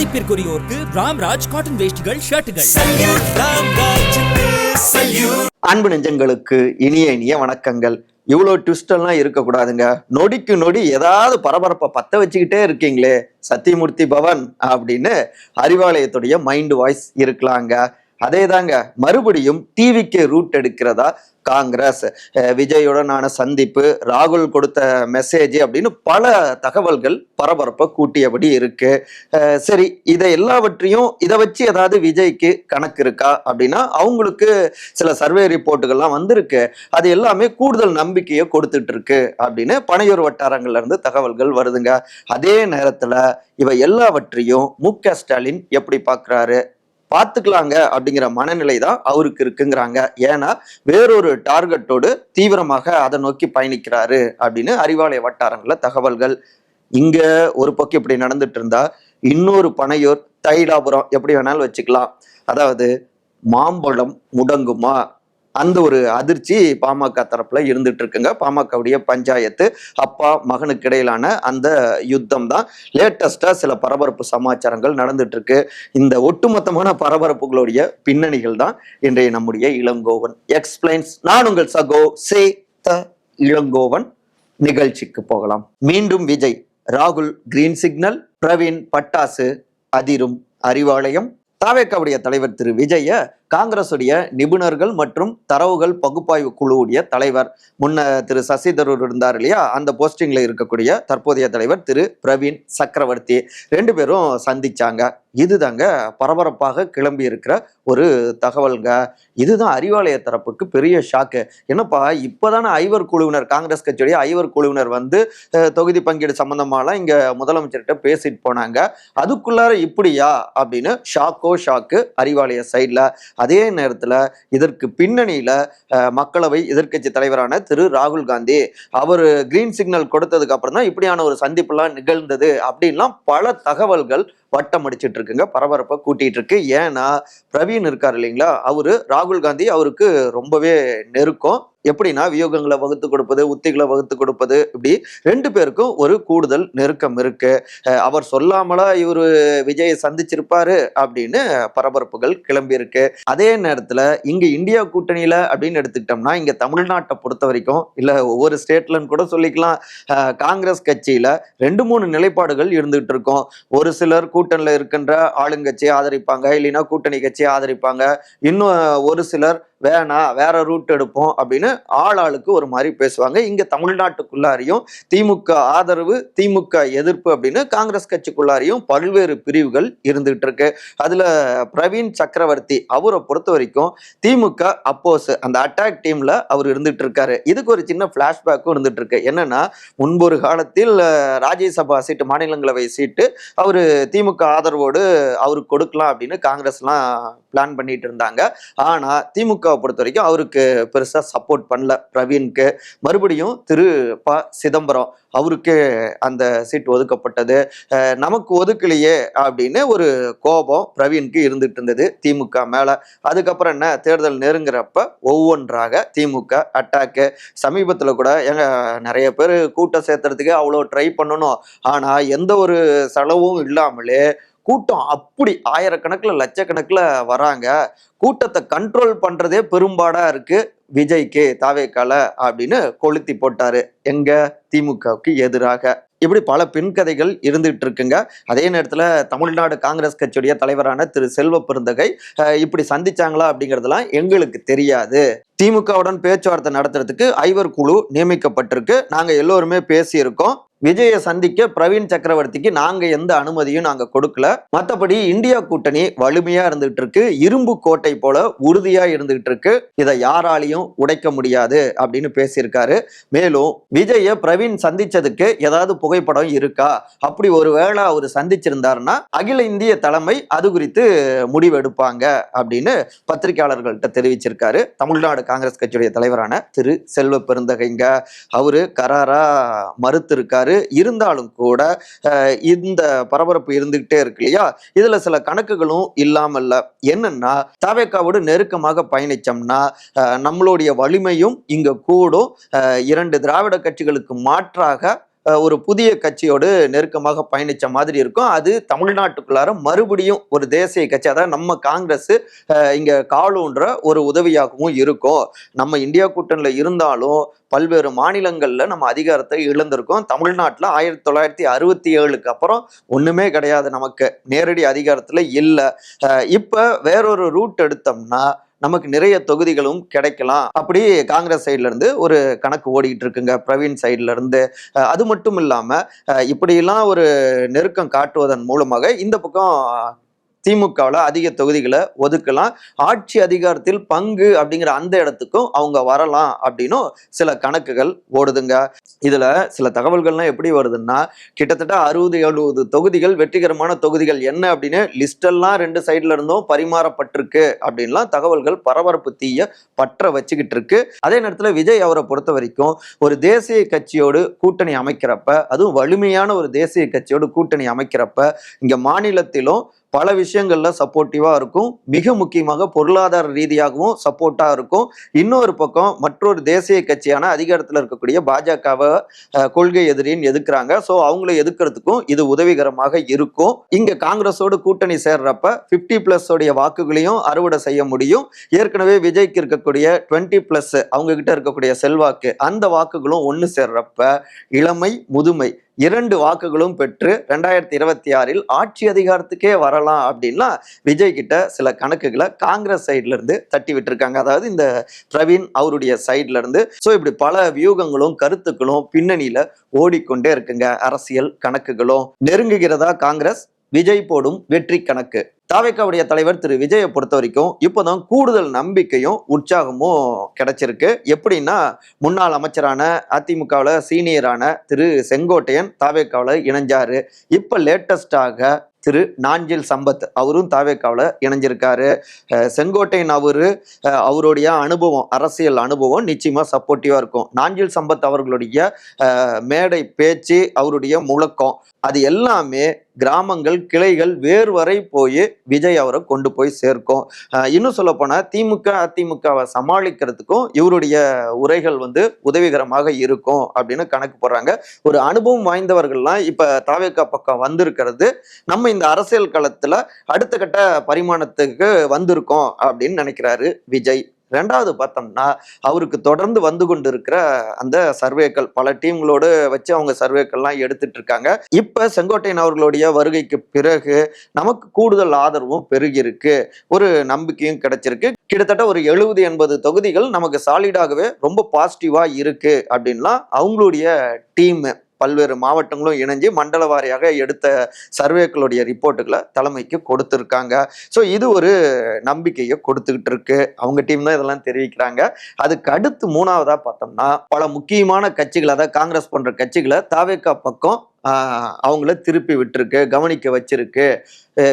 மதிப்பிற்குரியோருக்கு Ramraj cotton வேஷ்டிகள், ஷர்ட்டுகள். அன்பு நெஞ்சங்களுக்கு இனிய வணக்கங்கள். இவ்வளோ ட்விஸ்ட் எல்லாம் இருக்கக்கூடாதுங்க. நொடிக்கு நொடி ஏதாவது பரபரப்பை பத்த வச்சுக்கிட்டே இருக்கீங்களே சத்தியமூர்த்தி பவன் அப்படின்னு அறிவாலயத்துடைய மைண்ட் வாய்ஸ் இருக்கலாங்க. அதே தாங்க மறுபடியும் டிவிக்கு ரூட் எடுக்கிறதா காங்கிரஸ். விஜயுடனான சந்திப்பு, ராகுல் கொடுத்த மெசேஜ் அப்படின்னு பல தகவல்கள் பரபரப்பை கூட்டியபடி இருக்கு. சரி, இதை இதை வச்சு ஏதாவது விஜய்க்கு கணக்கு இருக்கா அப்படின்னா அவங்களுக்கு சில சர்வே ரிப்போர்ட்டுகள்லாம் வந்திருக்கு. அது எல்லாமே கூடுதல் நம்பிக்கையை கொடுத்துட்டு இருக்கு அப்படின்னு பனையூர் வட்டாரங்கள்ல இருந்து தகவல்கள் வருதுங்க. அதே நேரத்துல இவை எல்லாவற்றையும் மு.க. ஸ்டாலின் எப்படி பார்க்கிறாரு, பார்த்துக்கலாங்க அப்படிங்கிற மனநிலை தான் அவருக்கு இருக்குங்கிறாங்க. ஏன்னா வேறொரு டார்கெட்டோடு தீவிரமாக அதை நோக்கி பயணிக்கிறாரு அப்படின்னு அறிவாலய வட்டாரங்கள்ல தகவல்கள். இங்க ஒரு பக்கம் இப்படி நடந்துட்டு இருந்தா இன்னொரு பனையூர் தைலாபுரம் எப்படி வேணாலும் வச்சுக்கலாம். அதாவது மாம்பழம் முடங்குமா, அந்த ஒரு அதிர்ச்சி பாமக தரப்புல இருந்துட்டு இருக்குங்க. பாமகவுடைய பஞ்சாயத்து அப்பா மகனுக்கு இடையிலான அந்த யுத்தம் தான் லேட்டஸ்டா சில பரபரப்பு சமாச்சாரங்கள் நடந்துட்டு இருக்கு. இந்த ஒட்டுமொத்தமான பரபரப்புகளுடைய பின்னணிகள் தான் இன்றைய நம்முடைய இளங்கோவன் எக்ஸ்பிளைன்ஸ். நான் உங்கள் சகோ சே த இளங்கோவன். நிகழ்ச்சிக்கு போகலாம். மீண்டும் விஜய், ராகுல் கிரீன் சிக்னல், பிரவீன் பட்டாசு அதிரும் அறிவாலயம். தாவேக்காவுடைய தலைவர் திரு விஜய காங்கிரசுடைய நிபுணர்கள் மற்றும் தரவுகள் பகுப்பாய்வு குழுவுடைய தலைவர், முன்ன திரு சசி தரூர் இருந்தார் இல்லையா, அந்த போஸ்டிங்ல இருக்கக்கூடிய தற்போதைய தலைவர் திரு பிரவீன் சக்கரவர்த்தி, ரெண்டு பேரும் சந்திச்சாங்க. இதுதாங்க பரபரப்பாக கிளம்பி இருக்கிற ஒரு தகவல்க. இதுதான் அறிவாலய தரப்புக்கு பெரிய ஷாக்கு. என்னப்பா இப்பதானே ஐவர் குழுவினர், காங்கிரஸ் கட்சியுடைய ஐவர் குழுவினர் வந்து தொகுதி பங்கீடு சம்பந்தமாலாம் இங்க முதலமைச்சர்கிட்ட பேசிட்டு போனாங்க, அதுக்குள்ளார இப்படியா அப்படின்னு ஷாக்கு அறிவாலய சைட்ல. அதே நேரத்துல இதற்கு பின்னணியில மக்களவை எதிர்கட்சி தலைவரான திரு ராகுல் காந்தி அவர் கிரீன் சிக்னல் கொடுத்ததுக்கு அப்புறம் தான் இப்படியான ஒரு சந்திப்புலாம் நிகழ்ந்தது அப்படின்லாம் பல தகவல்கள் வட்டம் அடிச்சிட்டு இருக்குங்க, பரபரப்பை கூட்டிட்டு இருக்கு. ஏன்னா பிரவீன் இருக்காரு இல்லைங்களா, அவரு ராகுல் காந்தி அவருக்கு ரொம்பவே நெருக்கம். எப்படின்னா வியூகங்களை வகுத்து கொடுப்பது, உத்திகளை வகுத்து கொடுப்பது, இப்படி ரெண்டு பேருக்கும் ஒரு கூடுதல் நெருக்கம் இருக்கு. அவர் சொல்லாமலா இவரு விஜயை சந்திச்சிருப்பாரு அப்படின்னு பரபரப்புகள் கிளம்பி இருக்கு. அதே நேரத்துல இங்க இந்தியா கூட்டணியில அப்படின்னு எடுத்துக்கிட்டோம்னா இங்க தமிழ்நாட்டை பொறுத்த வரைக்கும், இல்ல ஒவ்வொரு ஸ்டேட்லன்னு கூட சொல்லிக்கலாம், காங்கிரஸ் கட்சியில 2-3 நிலைப்பாடுகள் இருந்துகிட்டு இருக்கும். ஒரு சிலர் கூட்டணியில இருக்கின்ற ஆளுங்கட்சியை ஆதரிப்பாங்க, இல்லைன்னா கூட்டணி கட்சியை ஆதரிப்பாங்க. இன்னும் ஒரு சிலர் வேற ரூட் எடுப்போம் அப்படின்னு ஆளுக்கு ஒரு மாதிரி பேசுவாங்க. இங்க தமிழ்நாட்டுக்குள்ளாரையும் திமுக ஆதரவு, திமுக எதிர்ப்பு அப்படின்னு காங்கிரஸ் கட்சிக்குள்ளாரையும் பல்வேறு பிரிவுகள் இருந்துகிட்டு இருக்கு. அதுல பிரவீன் சக்கரவர்த்தி அவரை பொறுத்த வரைக்கும் திமுக அப்போஸ், அந்த அட்டாக் டீம்ல அவர் இருந்துட்டு இருக்காரு. இதுக்கு ஒரு சின்ன பிளாஷ்பேக்கும் இருந்துட்டு இருக்கு. என்னன்னா முன்பொரு காலத்தில் ராஜ்யசபா சீட்டு, மாநிலங்களவை சீட்டு அவரு திமுக ஆதரவோடு அவருக்கு கொடுக்கலாம் அப்படின்னு காங்கிரஸ்லாம் பிளான் பண்ணிட்டு இருந்தாங்க. ஆனா திமுக பொறுத்த வரைக்கும் அவருக்கு பெருசா சப்போர்ட் பண்ணல பிரவீனுக்கு. மறுபடியும் திரு ப சிதம்பரம் அவருக்கு அந்த சீட் ஒதுக்கப்பட்டது. நமக்கு ஒதுக்கலையே அப்படின்னு ஒரு கோபம் பிரவீனுக்கு இருந்துட்டு இருந்தது திமுக மேல. அதுக்கப்புறம் என்ன, தேர்தல் நெருங்குறப்ப ஒவ்வொன்றாக திமுக அட்டாக்கு. சமீபத்துல கூட நிறைய பேர் கூட்டம் சேர்த்துறதுக்கு அவ்வளோ ட்ரை பண்ணணும், ஆனா எந்த ஒரு செலவும் இல்லாமலே கூட்டம் அப்படி ஆயிரக்கணக்கில் லட்சக்கணக்கில் வராங்க. கூட்டத்தை கண்ட்ரோல் பண்றதே பெரும்பாடா இருக்கு விஜய்க்கு தாவேக்கால அப்படின்னு கொளுத்தி போட்டாரு எங்க திமுகவுக்கு எதிராக. இப்படி பல பின்கதைகள் இருந்துட்டு இருக்குங்க. அதே நேரத்துல தமிழ்நாடு காங்கிரஸ் கட்சியுடைய தலைவரான திரு செல்வ பெருந்தகை இப்படி சந்திச்சாங்களா அப்படிங்கிறதுலாம் எங்களுக்கு தெரியாது. திமுகவுடன் பேச்சுவார்த்தை நடத்துறதுக்கு ஐவர் குழு நியமிக்கப்பட்டிருக்கு. நாங்க எல்லோருமே பேசியிருக்கோம். விஜயை சந்திக்க பிரவீன் சக்கரவர்த்திக்கு நாங்க எந்த அனுமதியும் நாங்க கொடுக்கல. மற்றபடி இந்தியா கூட்டணி வலிமையா இருந்துகிட்டு இருக்கு, இரும்பு கோட்டை போல உறுதியா இருந்துகிட்டு இருக்கு, இதை யாராலையும் உடைக்க முடியாது அப்படின்னு பேசியிருக்காரு. மேலும் விஜய பிரவீன் சந்திச்சதுக்கு ஏதாவது புகைப்படம் இருக்கா, அப்படி ஒருவேளை அவர் சந்திச்சிருந்தாருன்னா அகில இந்திய தலைமை அது குறித்து முடிவெடுப்பாங்க அப்படின்னு பத்திரிகையாளர்கள்ட்ட தெரிவிச்சிருக்காரு தமிழ்நாடு காங்கிரஸ் கட்சியுடைய தலைவரான திரு செல்வ பெருந்தகைங்க. அவரு கராரா மறுத்து இருக்காரு. இருந்தாலும் கூட இந்த பரபரப்பு இருந்துகிட்டே இருக்கு இல்லையா, இதுல சில கணக்குகளும் இல்லாமல்ல. என்னன்னா தாவேக்காவோடு நெருக்கமாக பயணிச்சோம்னா நம்மளுடைய வலிமையும் இங்க கூடும். 2 திராவிட கட்சிகளுக்கு மாற்றாக ஒரு புதிய கட்சியோடு நெருக்கமாக பயணிச்ச மாதிரி இருக்கும். அது தமிழ்நாட்டுக்குள்ளார மறுபடியும் ஒரு தேசிய கட்சி, அதாவது நம்ம காங்கிரஸ் இங்க காலூன்ற ஒரு உதவியாகவும் இருக்கும். நம்ம இந்தியா கூட்டணியில இருந்தாலும் பல்வேறு மாநிலங்கள்ல நம்ம அதிகாரத்தை இழந்திருக்கோம். தமிழ்நாட்டுல 1967க்கு அப்புறம் ஒண்ணுமே கிடையாது, நமக்கு நேரடி அதிகாரத்துல இல்ல. இப்ப வேறொரு ரூட் எடுத்தோம்னா நமக்கு நிறைய தொகுதிகளும் கிடைக்கலாம். அப்படி காங்கிரஸ் சைட்ல இருந்து ஒரு கணக்கு ஓடிட்டு இருக்குங்க, பிரவீன் சைட்ல இருந்து. அது மட்டும் இல்லாம இப்படியெல்லாம் ஒரு நெருக்கம் காட்டுவதன் மூலமாக இந்த பக்கம் திமுகவில் அதிக தொகுதிகளை ஒதுக்கலாம், ஆட்சி அதிகாரத்தில் பங்கு அப்படிங்கிற அந்த இடத்துக்கும் அவங்க வரலாம் அப்படின்னும் சில கணக்குகள் ஓடுதுங்க. இதுல சில தகவல்கள்லாம் எப்படி வருதுன்னா, கிட்டத்தட்ட 60-70 தொகுதிகள் வெற்றிகரமான தொகுதிகள் என்ன அப்படின்னு லிஸ்டெல்லாம் 2 சைட்ல இருந்தும் பரிமாறப்பட்டிருக்கு அப்படின்லாம் தகவல்கள் பரபரப்பு தீய பற்ற வச்சுக்கிட்டு இருக்கு. அதே நேரத்தில் விஜய் அவரை பொறுத்த வரைக்கும் ஒரு தேசிய கட்சியோடு கூட்டணி அமைக்கிறப்ப, அதுவும் வலிமையான ஒரு தேசிய கட்சியோடு கூட்டணி அமைக்கிறப்ப இங்க மாநிலத்திலும் பல விஷயங்கள்ல சப்போர்ட்டிவா இருக்கும், மிக முக்கியமாக பொருளாதார ரீதியாகவும் சப்போர்ட்டா இருக்கும். இன்னொரு பக்கம் மற்றொரு தேசிய கட்சியான அதிகாரத்தில் இருக்கக்கூடிய பாஜகவை கொள்கை எதிரின்னு எதிர்க்கிறாங்க. ஸோ அவங்களை எதிர்க்கிறதுக்கும் இது உதவிகரமாக இருக்கும். இங்க காங்கிரஸோடு கூட்டணி சேர்றப்ப 50+ உடைய வாக்குகளையும் அறுவடை செய்ய முடியும். ஏற்கனவே விஜய்க்கு இருக்கக்கூடிய 20+ அவங்க கிட்ட இருக்கக்கூடிய செல்வாக்கு, அந்த வாக்குகளும் ஒன்று சேர்றப்ப இளமை முதுமை 2 வாக்குகளும் பெற்று 2026 ஆட்சி அதிகாரத்துக்கே வரலாம் அப்படின்னா விஜய் கிட்ட சில கணக்குகளை காங்கிரஸ் சைட்ல இருந்து தட்டி விட்டுருக்காங்க. அதாவது இந்த பிரவீன் அவருடைய சைட்ல இருந்து. ஸோ இப்படி பல வியூகங்களும் கருத்துக்களும் பின்னணியில ஓடிக்கொண்டே இருக்குங்க. அரசியல் கணக்குகளும் நெருங்குகிறதா காங்கிரஸ், விஜய் போடும் வெற்றி கணக்கு. தாவேக்காவுடைய தலைவர் திரு விஜயை பொறுத்த வரைக்கும் இப்போதான் கூடுதல் நம்பிக்கையும் உற்சாகமும் கிடைச்சிருக்கு. எப்படின்னா, முன்னாள் அமைச்சரான அதிமுகவில் சீனியரான திரு செங்கோட்டையன் தாவேக்காவில் இணைஞ்சாரு. இப்ப லேட்டஸ்டாக திரு நாஞ்சில் சம்பத் அவரும் தாவேக்காவில் இணைஞ்சிருக்காரு. செங்கோட்டையன் அவருடைய அனுபவம், அரசியல் அனுபவம் நிச்சயமா சப்போர்ட்டிவா இருக்கும். நாஞ்சில் சம்பத் அவர்களுடைய மேடை பேச்சு, அவருடைய முழக்கம், அது எல்லாமே கிராமங்கள் கிளைகள் வேறு வரை போய் விஜய் அவரை கொண்டு போய் சேர்க்கும். இன்னும் சொல்ல போனா திமுக அதிமுகவை சமாளிக்கிறதுக்கும் இவருடைய உரைகள் உதவிகரமாக இருக்கும் அப்படின்னு கணக்கு போடுறாங்க. ஒரு அனுபவம் வாய்ந்தவர்கள்லாம் இப்ப தாவேக்கா பக்கம் வந்திருக்கிறது நம்ம இந்த அரசியல் களத்துல அடுத்த கட்ட பரிமாணத்துக்கு வந்திருக்கோம் அப்படின்னு நினைக்கிறாரு விஜய். ரெண்டாவது பார்த்தோம்னா, அவருக்கு தொடர்ந்து வந்து கொண்டு இருக்கிற அந்த சர்வேக்கள், பல டீம்களோடு வச்சு அவங்க சர்வேக்கள்லாம் எடுத்துட்டு இருக்காங்க. இப்ப செங்கோட்டையன் அவர்களுடைய வருகைக்கு பிறகு நமக்கு கூடுதல் ஆதரவும் பெருகிருக்கு, ஒரு நம்பிக்கையும் கிடைச்சிருக்கு. கிட்டத்தட்ட ஒரு 70-80 தொகுதிகள் நமக்கு சாலிடாகவே ரொம்ப பாசிட்டிவா இருக்கு அப்படின்லாம் அவங்களுடைய டீம் பல்வேறு மாவட்டங்களும் இணைஞ்சு மண்டல வாரியாக எடுத்த சர்வேக்களுடைய ரிப்போர்ட்டுகளை தலைமைக்கு கொடுத்துருக்காங்க. ஸோ இது ஒரு நம்பிக்கையை கொடுத்துக்கிட்டு இருக்கு. அவங்க டீம் தான் இதெல்லாம் தெரிவிக்கிறாங்க. அதுக்கு அடுத்து மூணாவதா பார்த்தோம்னா, பல முக்கியமான கட்சிகள், அதாவது காங்கிரஸ் போன்ற கட்சிகளை தாவேக்கா பக்கம் அவங்கள திருப்பி விட்டுருக்கு, கவனிக்க வச்சிருக்கு.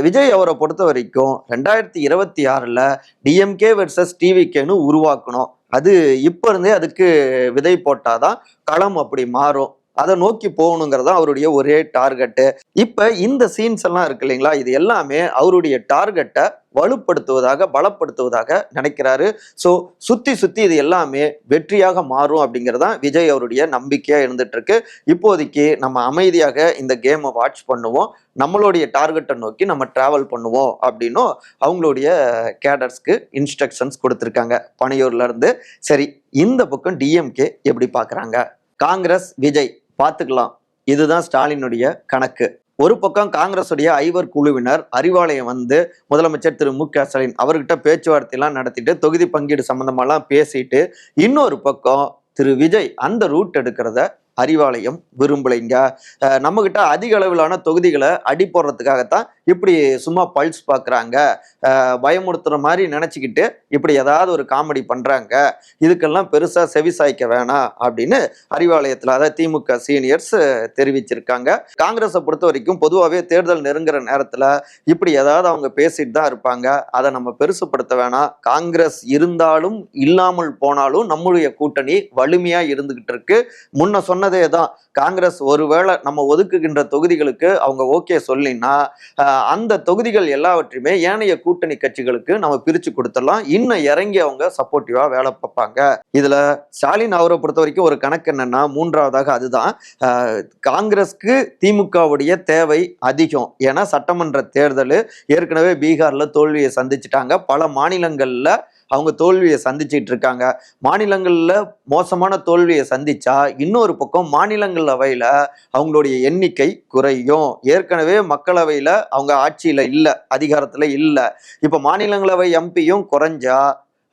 விஜய் அவரை பொறுத்த வரைக்கும் 2026 டிஎம்கே வெர்சஸ் டிவிகேன்னு உருவாக்கணும். அது இப்ப இருந்தே அதுக்கு விதை போட்டாதான் களம் அப்படி மாறும். அதை நோக்கி போகணுங்கிறதா அவருடைய ஒரே டார்கெட்டு. இப்ப இந்த சீன்ஸ் எல்லாம் இருக்கு இல்லைங்களா, இது எல்லாமே அவருடைய டார்கெட்டை வலுப்படுத்துவதாக பலப்படுத்துவதாக நினைக்கிறாரு. ஸோ சுத்தி இது எல்லாமே வெற்றியாக மாறும் அப்படிங்கிறதா விஜய் அவருடைய நம்பிக்கையா இருந்துட்டு இருக்கு. இப்போதைக்கு நம்ம அமைதியாக இந்த கேமை வாட்ச் பண்ணுவோம், நம்மளுடைய டார்கெட்டை நோக்கி நம்ம டிராவல் பண்ணுவோம் அப்படின்னும் அவங்களுடைய கேடர்ஸ்க்கு இன்ஸ்ட்ரக்ஷன்ஸ் கொடுத்துருக்காங்க பனையூர்ல இருந்து. சரி, இந்த பக்கம் டிஎம்கே எப்படி பாக்குறாங்க? காங்கிரஸ் விஜய் பார்த்துக்கலாம், இதுதான் ஸ்டாலினுடைய கணக்கு. ஒரு பக்கம் காங்கிரஸ் உடைய ஐவர் குழுவினர் அறிவாலயம் முதலமைச்சர் திரு மு க ஸ்டாலின் அவர்கிட்ட பேச்சுவார்த்தை எல்லாம் நடத்திட்டு தொகுதி பங்கீடு சம்பந்தமாலாம் பேசிட்டு, இன்னொரு பக்கம் திரு விஜய் அந்த ரூட் எடுக்கிறத அறிவாலயம் விரும்பலைங்க. நம்ம கிட்ட அதிக அளவிலான தொகுதிகளை அடி போடுறதுக்காகத்தான் இப்படி சும்மா பல்ஸ் பார்க்குறாங்க, பயமுறுத்துற மாதிரி நினைச்சுக்கிட்டு இப்படி ஏதாவது ஒரு காமெடி பண்றாங்க, இதுக்கெல்லாம் பெருசா செவி சாய்க்க வேணாம் அப்படின்னு அறிவாலயத்துல, அதாவது திமுக சீனியர்ஸ் தெரிவிச்சிருக்காங்க. காங்கிரஸை பொறுத்த வரைக்கும் பொதுவாகவே தேர்தல் நெருங்குற நேரத்துல இப்படி ஏதாவது அவங்க பேசிட்டு தான் இருப்பாங்க. அதை நம்ம பெருசுப்படுத்த வேணாம். காங்கிரஸ் இருந்தாலும் இல்லாமல் போனாலும் நம்முடைய கூட்டணி வலிமையா இருந்துகிட்டு இருக்கு. முன்ன சொன்னதே தான், காங்கிரஸ் ஒருவேளை நம்ம ஒதுக்குகின்ற தொகுதிகளுக்கு அவங்க ஓகே சொல்லினா அந்த தொகுதிகள் எல்லாவற்றையுமே ஏனைய கூட்டணி கட்சிகளுக்கு நம்ம பிரிச்சு கொடுத்துடலாம், இன்னும் இறங்கி அவங்க சப்போர்ட்டிவா வேலை பார்ப்பாங்க. இதுல ஸ்டாலின் அவரை பொறுத்த வரைக்கும் ஒரு கணக்கு என்னன்னா, மூன்றாவதாக அதுதான், காங்கிரஸ்க்கு திமுகவுடைய தேவை அதிகம். ஏன்னா சட்டமன்ற தேர்தல் ஏற்கனவே பீகார்ல தோல்வியை சந்திச்சுட்டாங்க, பல மாநிலங்கள்ல அவங்க தோல்வியை சந்திச்சிட்டு இருக்காங்க. மாநிலங்கள்ல மோசமான தோல்வியை சந்திச்சா இன்னொரு பக்கம் மாநிலங்களவையில அவங்களுடைய எண்ணிக்கை குறையும். ஏற்கனவே மக்களவையில அவங்க ஆட்சியில இல்ல, அதிகாரத்துல இல்ல. இப்ப மாநிலங்களவை எம்பியும் குறைஞ்சா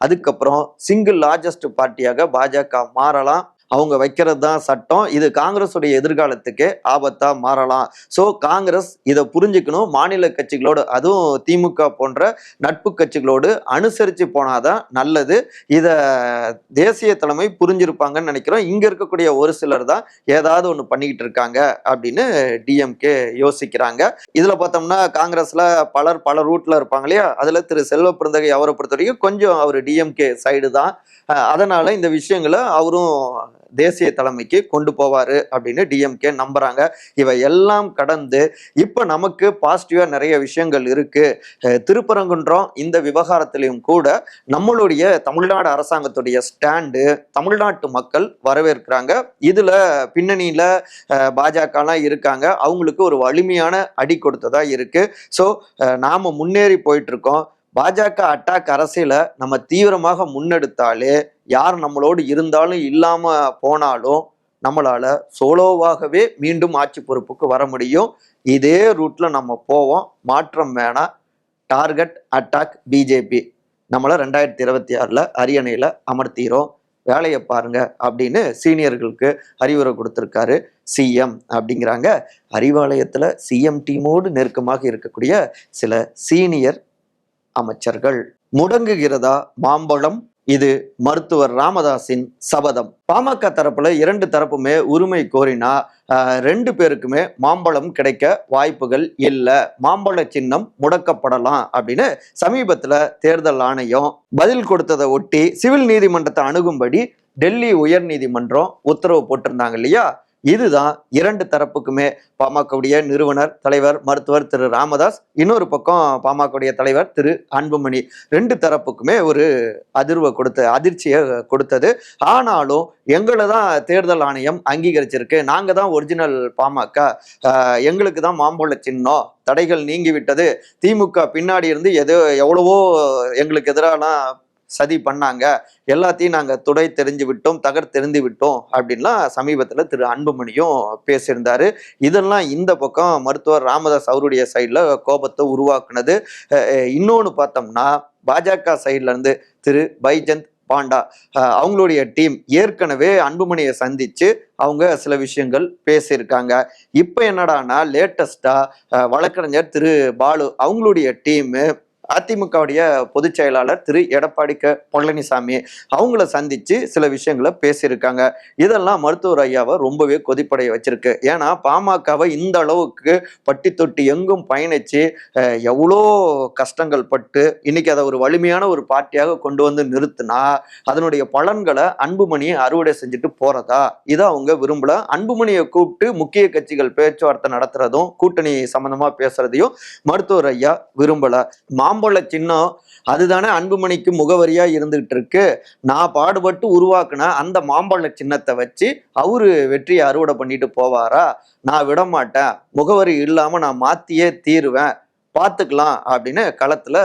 அதுக்கப்புறம் சிங்கிள் லார்ஜஸ்ட் பார்ட்டியாக பாஜக மாறலாம். அவங்க வைக்கிறது தான் சட்டம். இது காங்கிரஸுடைய எதிர்காலத்துக்கே ஆபத்தா மாறலாம். ஸோ காங்கிரஸ் இதை புரிஞ்சுக்கணும். மாநில கட்சிகளோடு, அதுவும் திமுக போன்ற நட்பு கட்சிகளோடு அனுசரித்து போனாதான் நல்லது. இதை தேசிய தலைமை புரிஞ்சிருப்பாங்கன்னு நினைக்கிறோம். இங்க இருக்கக்கூடிய ஒரு சிலர் தான் ஏதாவது ஒன்று பண்ணிக்கிட்டு இருக்காங்க அப்படின்னு டிஎம்கே யோசிக்கிறாங்க. இதுல பார்த்தோம்னா காங்கிரஸ்ல பல ரூட்ல இருப்பாங்க இல்லையா, அதுல திரு செல்வ பிறந்தகை அவரை பொறுத்த வரைக்கும் கொஞ்சம் அவர் டிஎம்கே சைடு தான். அதனால இந்த விஷயங்களை அவரும் தேசிய தலைமைக்கு கொண்டு போவாரு அப்படின்னு டிஎம்கே நம்புறாங்க. இவை எல்லாம் கடந்து இப்ப நமக்கு பாசிட்டிவா நிறைய விஷயங்கள் இருக்கு. திருப்பரங்குன்றம் இந்த விவகாரத்திலையும் கூட நம்மளுடைய தமிழ்நாடு அரசாங்கத்துடைய ஸ்டாண்டு தமிழ்நாட்டு மக்கள் வரவேற்கிறாங்க. இதுல பின்னணியில பாஜகலாம் இருக்காங்க, அவங்களுக்கு ஒரு வலிமையான அடி கொடுத்ததா இருக்கு. ஸோ நாம முன்னேறி போயிட்டு இருக்கோம். பாஜக அட்டாக் அரசியலை நம்ம தீவிரமாக முன்னெடுத்தாலே, யார் நம்மளோடு இருந்தாலும் இல்லாம போனாலும் நம்மளால சோலோவாகவே மீண்டும் ஆட்சி பொறுப்புக்கு வர முடியும். இதே ரூட்ல நம்ம போவோம், மாற்றம் வேணாம். டார்கெட் அட்டாக் பிஜேபி, நம்மள 2026 அரியணையில அமர்த்திரோம், வேலையை பாருங்க அப்படின்னு சீனியர்களுக்கு அறிவுரை கொடுத்திருக்காரு சிஎம் அப்படிங்கிறாங்க. அறிவாலயத்துல சிஎம் டீமோடு நெருக்கமாக இருக்கக்கூடிய சில சீனியர் அமைச்சர்கள். முடங்குகிறதா மாம்பழம், இது மருத்துவர் ராமதாஸின் சபதம். பாமக தரப்புல 2 தரப்புமே உரிமை கோரினா 2 பேருக்குமே மாம்பழம் கிடைக்க வாய்ப்புகள் இல்லை, மாம்பழ சின்னம் முடக்கப்படலாம் அப்படின்னு சமீபத்துல தேர்தல் ஆணையம் பதில் கொடுத்ததை ஒட்டி சிவில் நீதிமன்றத்தை அணுகும்படி டெல்லி உயர் நீதிமன்றம் உத்தரவு போட்டிருந்தாங்க இல்லையா. இதுதான் 2 தரப்புக்குமே, பாமகவுடைய நிறுவனர் தலைவர் மருத்துவர் திரு ராமதாஸ், இன்னொரு பக்கம் பாமகவுடைய தலைவர் திரு அன்புமணி, 2 தரப்புக்குமே ஒரு அதிர்ச்சியை கொடுத்தது. ஆனாலும் எங்களை தான் தேர்தல் ஆணையம் அங்கீகரிச்சிருக்கு, நாங்க தான் ஒரிஜினல் பாமக, எங்களுக்கு தான் மாம்பழ சின்னம், தடைகள் நீங்கி விட்டது, திமுக பின்னாடி இருந்து எவ்வளவோ எங்களுக்கு எதிராலாம் சதி பண்ணாங்க, எல்லாத்தையும் நாங்க துடை தெரிஞ்சு விட்டோம், தகர்த்தெறிந்து விட்டோம் அப்படின்லாம் சமீபத்துல திரு அன்புமணியும் பேசியிருந்தாரு. இதெல்லாம் இந்த பக்கம் மருத்துவர் ராமதாஸ் அவருடைய சைட்ல கோபத்தை உருவாக்குனது. இன்னொன்னு பார்த்தோம்னா பாஜக சைட்ல இருந்து திரு பைஜந்த் பாண்டா அவங்களுடைய டீம் ஏற்கனவே அன்புமணியை சந்திச்சு அவங்க சில விஷயங்கள் பேசியிருக்காங்க. இப்ப என்னடானா லேட்டஸ்டா வழக்கறிஞர் திரு பாலு அவங்களுடைய டீம் அதிமுகவுடைய பொதுச் செயலாளர் திரு எடப்பாடி பழனிசாமி அவங்கள சந்திச்சு சில விஷயங்களை பேசியிருக்காங்க. இதெல்லாம் மருத்துவர் ஐயாவை ரொம்பவே கொதிப்படைய வச்சிருக்கு. ஏன்னா பாமகவை இந்த அளவுக்கு பட்டி தொட்டி எங்கும் பயணிச்சு எவ்வளோ கஷ்டங்கள் பட்டு இன்னைக்கு அதை ஒரு வலிமையான ஒரு பார்ட்டியாக கொண்டு வந்து நிறுத்தினா அதனுடைய பலன்களை அன்புமணியை அறுவடை செஞ்சுட்டு போறதா இதை அவங்க விரும்பல. அன்புமணியை கூப்பிட்டு முக்கிய கட்சிகள் பேச்சுவார்த்தை நடத்துறதும் கூட்டணி சம்பந்தமா பேசுறதையும் மருத்துவர் ஐயா விரும்பல. மாம்பழ சின்னம் அதுதானே அன்புமணிக்கு முகவரியா இருந்துகிட்டு இருக்கு. நான் பாடுபட்டு உருவாக்குன அந்த மாம்பழ சின்னத்தை வச்சு அவரு வெற்றியை அறுவடை பண்ணிட்டு போவாரா? நான் விட மாட்டேன், முகவரி இல்லாம நான் மாத்தியே தீருவேன், பார்த்துக்கலாம் அப்படின்னு களத்துல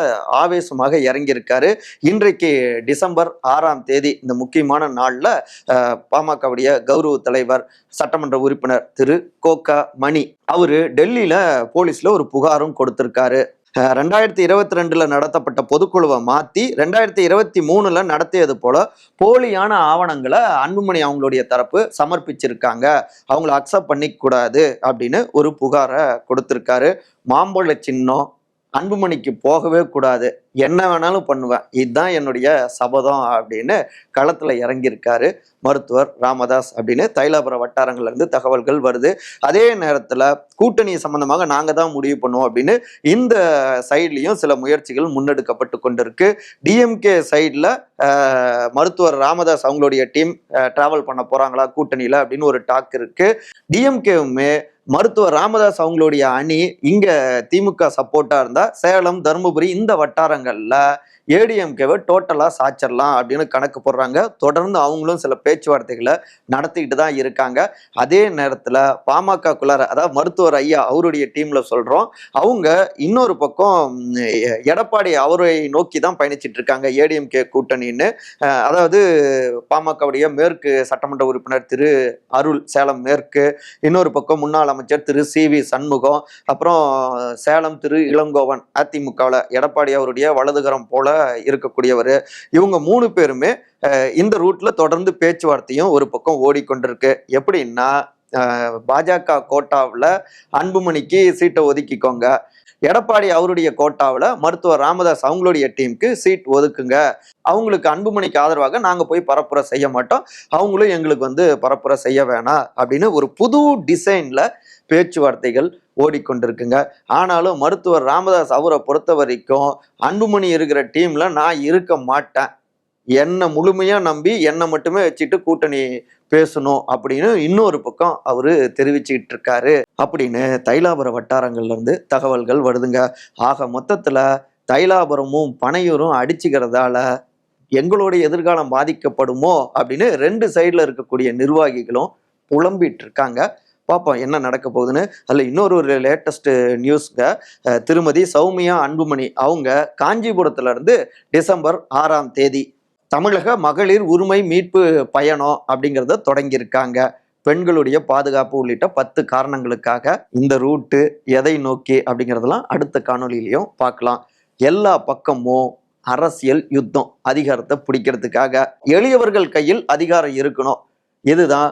ஆவேசமாக இறங்கியிருக்காரு. இன்றைக்கு டிசம்பர் 6ஆம் தேதி இந்த முக்கியமான நாள்ல பாமகவுடைய கௌரவ தலைவர் சட்டமன்ற உறுப்பினர் திரு கோகா மணி அவரு டெல்லியில போலீஸ்ல ஒரு புகாரும் கொடுத்திருக்காரு. 2022 நடத்தப்பட்ட பொதுக்குழுவை மாத்தி 2023 நடத்தியது போல போலியான ஆவணங்களை அன்புமணி அவங்களுடைய தரப்பு சமர்ப்பிச்சிருக்காங்க, அவங்கள அக்செப்ட் பண்ணிக்க கூடாது அப்படின்னு ஒரு புகாரை கொடுத்திருக்காரு. மாம்பழ சின்னம் அன்புமணிக்கு போகவே கூடாது, என்ன வேணாலும் பண்ணுவேன், இதுதான் என்னுடைய சபதம் அப்படின்னு களத்துல இறங்கியிருக்காரு மருத்துவர் ராமதாஸ் அப்படின்னு தைலாபுரம் வட்டாரங்கள்ல இருந்து தகவல்கள் வருது. அதே நேரத்துல கூட்டணி சம்பந்தமாக நாங்க தான் முடிவு பண்ணுவோம் அப்படின்னு இந்த சைட்லயும் சில முயற்சிகள் முன்னெடுக்கப்பட்டு கொண்டிருக்கு. டிஎம்கே சைட்ல மருத்துவர் ராமதாஸ் அவங்களுடைய டீம் டிராவல் பண்ண போறாங்களா கூட்டணியில அப்படின்னு ஒரு டாக் இருக்கு. டிஎம்கேவுமே மருத்துவர் ராமதாஸ் அவங்களுடைய அணி இங்க திமுக சப்போர்ட்டா இருந்தா சேலம், தருமபுரி இந்த வட்டாரங்கள்ல ஏடிஎம்கேவை டோட்டலா சாச்சிடலாம் அப்படின்னு கணக்கு போடுறாங்க. தொடர்ந்து அவங்களும் சில பேச்சுவார்த்தைகளை நடத்திக்கிட்டு தான் இருக்காங்க. அதே நேரத்துல பாமகக்குள்ளார, அதாவது மருத்துவர் ஐயா அவருடைய டீம்ல சொல்றோம், அவங்க இன்னொரு பக்கம் எடப்பாடி அவரை நோக்கி தான் பயணிச்சிட்டு இருக்காங்க ஏடிஎம்கே கூட்டணின்னு. அதாவது பாமகவுடைய மேற்கு சட்டமன்ற உறுப்பினர் திரு அருள் சேலம் மேற்கு, இன்னொரு பக்கம் முன்னாள் அமைச்சர் திரு CV சண்முகம், அப்புறம் சேலம் திரு இளங்கோவன் அதிமுகவில் எடப்பாடி அவருடைய வலதுகரம் போல இருக்கக்கூடியவர். இவங்க 3 பேருமே இந்த ரூட்ல தொடர்ந்து பேச்சுவார்த்தையும் ஒரு பக்கம் ஓடிக்கொண்டிருக்கு. எப்படின்னா பாஜக கோட்டாவில் அன்புமணிக்கு சீட்டை ஒதுக்கிக்கோங்க, எடப்பாடி அவருடைய கோட்டாவில் மருத்துவர் ராமதாஸ் அவங்களுடைய டீமுக்கு சீட் ஒதுக்குங்க, அவங்களுக்கு அன்புமணிக்கு ஆதரவாக நாங்க போய் பரப்புரை செய்ய மாட்டோம், அவங்களும் எங்களுக்கு பரப்புரை செய்ய வேணாம் அப்படின்னு ஒரு புது டிசைன்ல பேச்சுவார்த்தைகள் ஓடிக்கொண்டிருக்குங்க. ஆனாலும் மருத்துவர் ராமதாஸ் அவரை பொறுத்த வரைக்கும் அன்புமணி இருக்கிற டீம்ல நான் இருக்க மாட்டேன், என்னை முழுமையா நம்பி என்னை மட்டுமே வச்சுட்டு கூட்டணி பேசணும் அப்படின்னு இன்னொரு பக்கம் அவரு தெரிவிச்சுக்கிட்டு இருக்காரு அப்படின்னு தைலாபுரம் வட்டாரங்கள்ல இருந்து தகவல்கள் வருதுங்க. ஆக மொத்தத்துல தைலாபுரமும் பனையூரும் அடிச்சுக்கிறதால எங்களுடைய எதிர்காலம் பாதிக்கப்படுமோ அப்படின்னு 2 சைட்ல இருக்கக்கூடிய நிர்வாகிகளும் புலம்பிட்டு இருக்காங்க. பார்ப்போம் என்ன நடக்க போகுதுன்னு. அதில் இன்னொரு லேட்டஸ்ட் நியூஸ்ங்க, திருமதி சௌமியா அன்புமணி அவங்க காஞ்சிபுரத்துல இருந்து டிசம்பர் 6ஆம் தேதி தமிழக மகளிர் உரிமை மீட்பு பயணம் அப்படிங்கிறத தொடங்கியிருக்காங்க. பெண்களுடைய பாதுகாப்பு உள்ளிட்ட 10 காரணங்களுக்காக இந்த ரூட்டு எதை நோக்கி அப்படிங்கிறதெல்லாம் அடுத்த காணொலியிலையும் பார்க்கலாம். எல்லா பக்கமும் அரசியல் யுத்தம், அதிகாரத்தை பிடிக்கிறதுக்காக எளியவர்கள் கையில் அதிகாரம் இருக்கணும். இதுதான்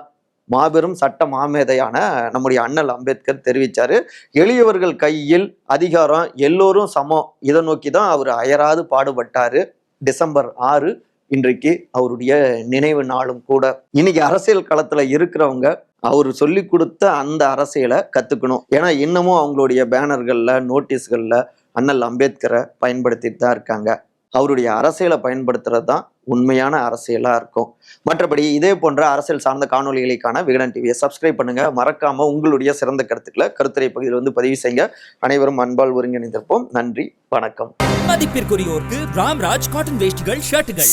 மாபெரும் சட்ட மாமேதையான நம்முடைய அண்ணல் அம்பேத்கர் தெரிவிச்சாரு. எளியவர்கள் கையில் அதிகாரம், எல்லோரும் சமம், இதை நோக்கி தான் அவர் அயராது பாடுபட்டாரு. டிசம்பர் 6 இன்றைக்கு அவருடைய நினைவு நாளும் கூட. இன்னைக்கு அரசியல் களத்துல இருக்கிறவங்க அவர் சொல்லி கொடுத்த அந்த அரசியலை கத்துக்கணும். ஏன்னா இன்னமும் அவங்களுடைய பேனர்கள்ல, நோட்டீஸ்கள்ல அண்ணல் அம்பேத்கரை பயன்படுத்திட்டு தான் இருக்காங்க. அவருடைய அரசியலை பயன்படுத்துறது தான் உண்மையான அரசியலா இருக்கும். மற்றபடி இதே போன்ற அரசியல் சார்ந்த காணொலிகளுக்கான விகடன் டிவியை சப்ஸ்கிரைப் பண்ணுங்க. மறக்காம உங்களுடைய சிறந்த கருத்துக்களை கருத்துரை பகுதியில் பதிவு செய்யுங்க. அனைவரும் அன்பால் ஒருங்கிணைந்திருப்போம். நன்றி, வணக்கம். மதிப்பிற்குரியோருக்கு ராம்ராஜ் காட்டன் வேஷ்டிகள், ஷர்ட்டுகள்.